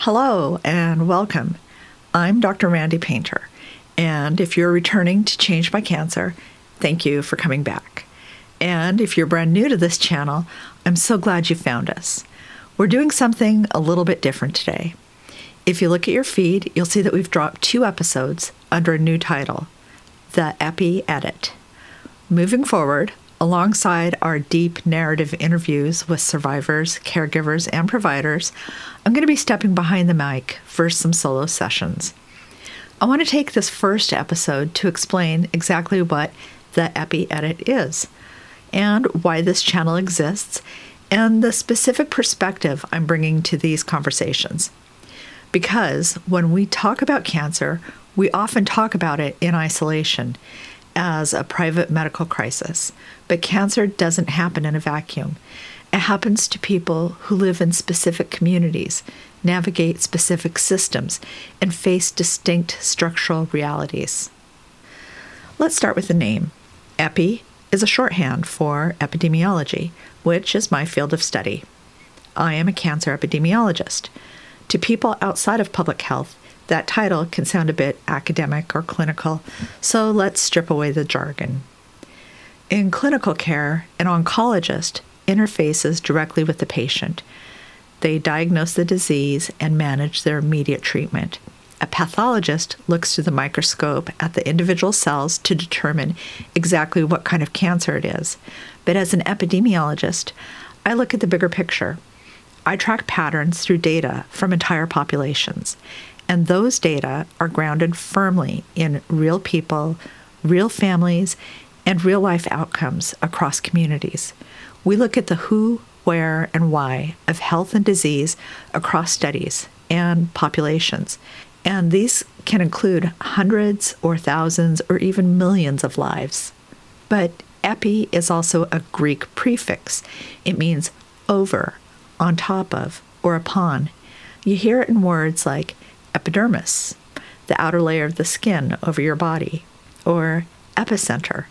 Hello and welcome. I'm Dr. Randi Paynter, and if you're returning to Changed by Cancer, thank you for coming back. And if you're brand new to this channel, I'm so glad you found us. We're doing something a little bit different today. If you look at your feed, you'll see that we've dropped 2 episodes under a new title, The Epi Edit. Moving forward, alongside our deep narrative interviews with survivors, caregivers, and providers, I'm going to be stepping behind the mic for some solo sessions. I want to take this first episode to explain exactly what the Epi Edit is, and why this channel exists, and the specific perspective I'm bringing to these conversations. Because when we talk about cancer, we often talk about it in isolation, as a private medical crisis. But cancer doesn't happen in a vacuum. It happens to people who live in specific communities, navigate specific systems, and face distinct structural realities. Let's start with the name. Epi is a shorthand for epidemiology, which is my field of study. I am a cancer epidemiologist. To people outside of public health, that title can sound a bit academic or clinical, so let's strip away the jargon. In clinical care, an oncologist interfaces directly with the patient. They diagnose the disease and manage their immediate treatment. A pathologist looks through the microscope at the individual cells to determine exactly what kind of cancer it is. But as an epidemiologist, I look at the bigger picture. I track patterns through data from entire populations. And those data are grounded firmly in real people, real families, and real-life outcomes across communities. We look at the who, where, and why of health and disease across studies and populations. And these can include hundreds or thousands or even millions of lives. But epi is also a Greek prefix. It means over, on top of, or upon. You hear it in words like epidermis, the outer layer of the skin over your body, or epicenter,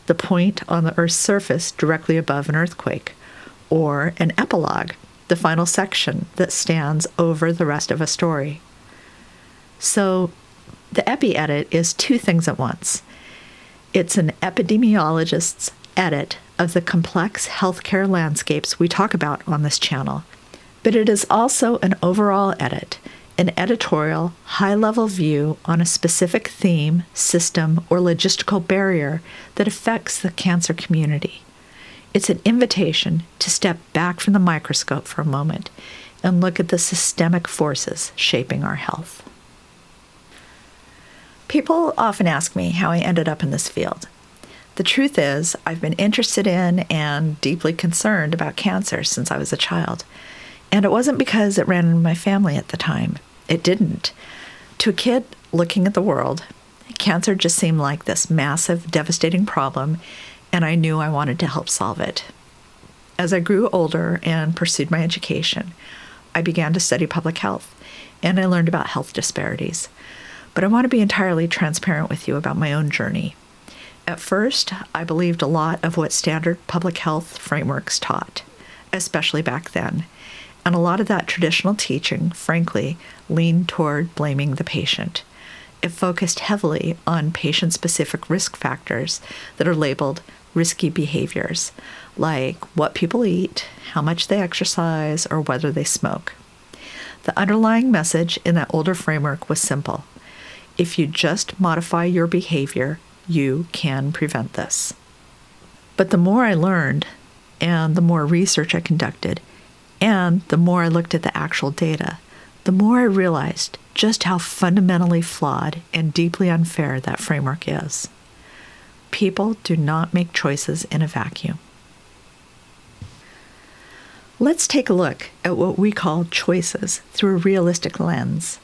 the point on the Earth's surface directly above an earthquake, or an epilogue, the final section that stands over the rest of a story. So the Epi Edit is 2 things at once. It's an epidemiologist's edit of the complex healthcare landscapes we talk about on this channel, but it is also an overall edit, an editorial, high-level view on a specific theme, system, or logistical barrier that affects the cancer community. It's an invitation to step back from the microscope for a moment and look at the systemic forces shaping our health. People often ask me how I ended up in this field. The truth is, I've been interested in and deeply concerned about cancer since I was a child. And it wasn't because it ran in my family at the time. It didn't. To a kid looking at the world, cancer just seemed like this massive, devastating problem, and I knew I wanted to help solve it. As I grew older and pursued my education, I began to study public health, and I learned about health disparities. But I want to be entirely transparent with you about my own journey. At first, I believed a lot of what standard public health frameworks taught, especially back then. And a lot of that traditional teaching, frankly, leaned toward blaming the patient. It focused heavily on patient-specific risk factors that are labeled risky behaviors, like what people eat, how much they exercise, or whether they smoke. The underlying message in that older framework was simple. If you just modify your behavior, you can prevent this. But the more I learned, and the more research I conducted, and the more I looked at the actual data, the more I realized just how fundamentally flawed and deeply unfair that framework is. People do not make choices in a vacuum. Let's take a look at what we call choices through a realistic lens.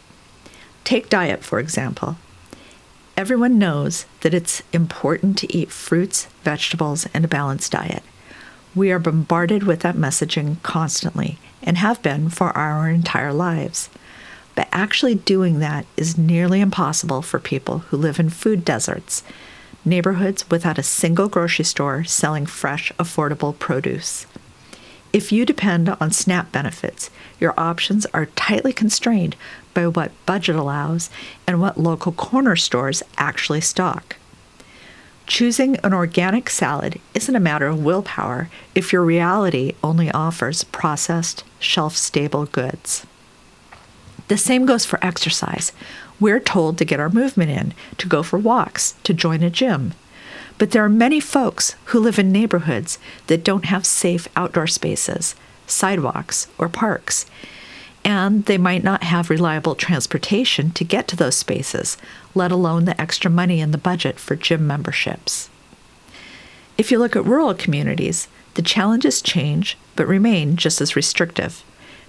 Take diet, for example. Everyone knows that it's important to eat fruits, vegetables, and a balanced diet. We are bombarded with that messaging constantly and have been for our entire lives. But actually doing that is nearly impossible for people who live in food deserts, neighborhoods without a single grocery store selling fresh, affordable produce. If you depend on SNAP benefits, your options are tightly constrained by what budget allows and what local corner stores actually stock. Choosing an organic salad isn't a matter of willpower if your reality only offers processed, shelf-stable goods. The same goes for exercise. We're told to get our movement in, to go for walks, to join a gym. But there are many folks who live in neighborhoods that don't have safe outdoor spaces, sidewalks, or parks. And they might not have reliable transportation to get to those spaces, let alone the extra money in the budget for gym memberships. If you look at rural communities, the challenges change but remain just as restrictive.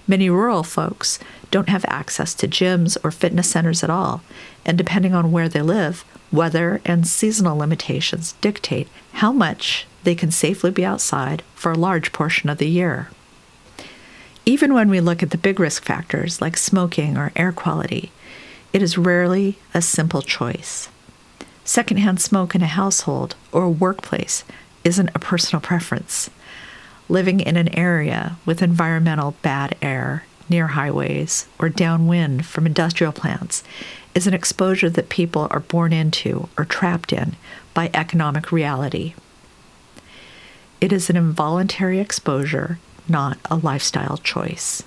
Many rural folks don't have access to gyms or fitness centers at all, and depending on where they live, weather and seasonal limitations dictate how much they can safely be outside for a large portion of the year. Even when we look at the big risk factors like smoking or air quality, it is rarely a simple choice. Secondhand smoke in a household or a workplace isn't a personal preference. Living in an area with environmental bad air, near highways, or downwind from industrial plants is an exposure that people are born into or trapped in by economic reality. It is an involuntary exposure, not a lifestyle choice.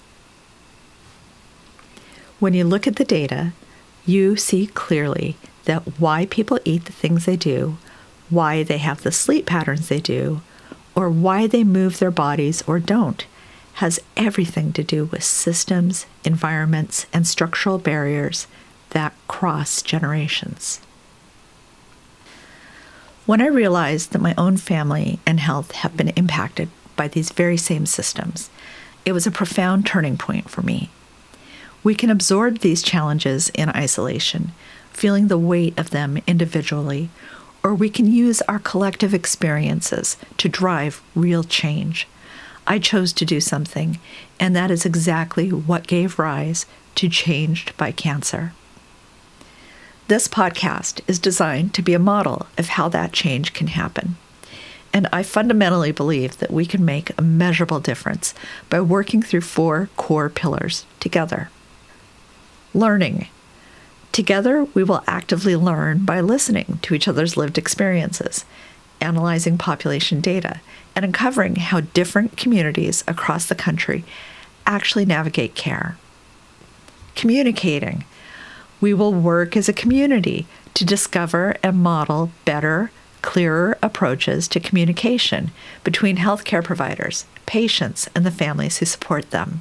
When you look at the data, you see clearly that why people eat the things they do, why they have the sleep patterns they do, or why they move their bodies or don't, has everything to do with systems, environments, and structural barriers that cross generations. When I realized that my own family and health have been impacted by these very same systems, it was a profound turning point for me. We can absorb these challenges in isolation, feeling the weight of them individually, or we can use our collective experiences to drive real change. I chose to do something, and that is exactly what gave rise to Changed by Cancer. This podcast is designed to be a model of how that change can happen. And I fundamentally believe that we can make a measurable difference by working through 4 core pillars together. Learning. Together, we will actively learn by listening to each other's lived experiences, analyzing population data, and uncovering how different communities across the country actually navigate care. Communicating. We will work as a community to discover and model better, clearer approaches to communication between healthcare providers, patients, and the families who support them.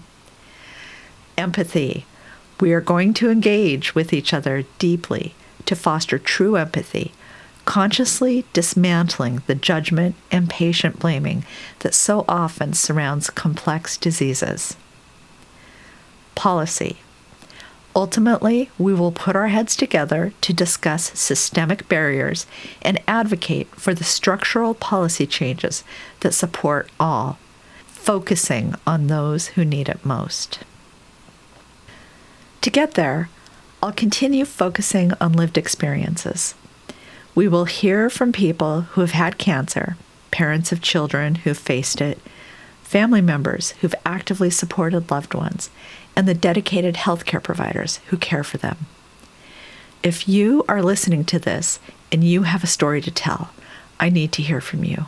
Empathy. We are going to engage with each other deeply to foster true empathy, consciously dismantling the judgment and patient blaming that so often surrounds complex diseases. Policy. Ultimately, we will put our heads together to discuss systemic barriers and advocate for the structural policy changes that support all, focusing on those who need it most. To get there, I'll continue focusing on lived experiences. We will hear from people who have had cancer, parents of children who've faced it, family members who've actively supported loved ones, and the dedicated healthcare providers who care for them. If you are listening to this and you have a story to tell, I need to hear from you.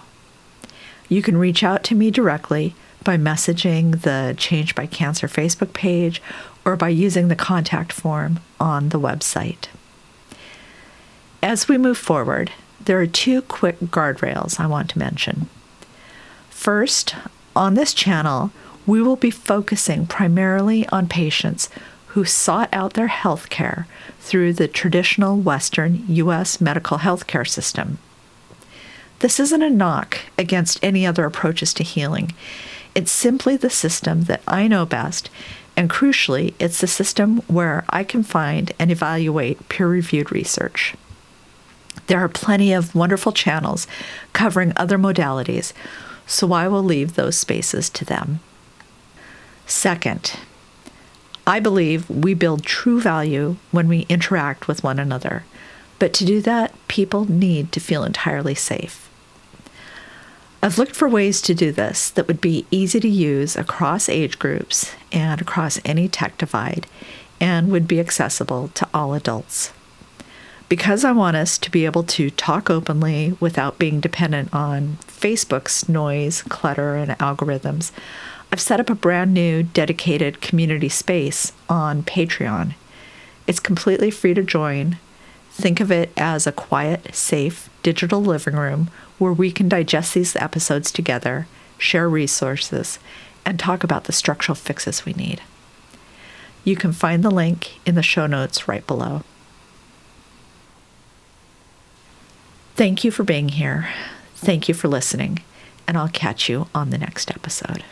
You can reach out to me directly by messaging the Changed by Cancer Facebook page or by using the contact form on the website. As we move forward, there are 2 quick guardrails I want to mention. First, on this channel, we will be focusing primarily on patients who sought out their health care through the traditional Western U.S. medical health care system. This isn't a knock against any other approaches to healing. It's simply the system that I know best, and crucially, it's the system where I can find and evaluate peer-reviewed research. There are plenty of wonderful channels covering other modalities, so I will leave those spaces to them. Second, I believe we build true value when we interact with one another, but to do that, people need to feel entirely safe. I've looked for ways to do this that would be easy to use across age groups and across any tech divide and would be accessible to all adults. Because I want us to be able to talk openly without being dependent on Facebook's noise, clutter, and algorithms, I've set up a brand new dedicated community space on Patreon. It's completely free to join. Think of it as a quiet, safe digital living room where we can digest these episodes together, share resources, and talk about the structural fixes we need. You can find the link in the show notes right below. Thank you for being here. Thank you for listening, and I'll catch you on the next episode.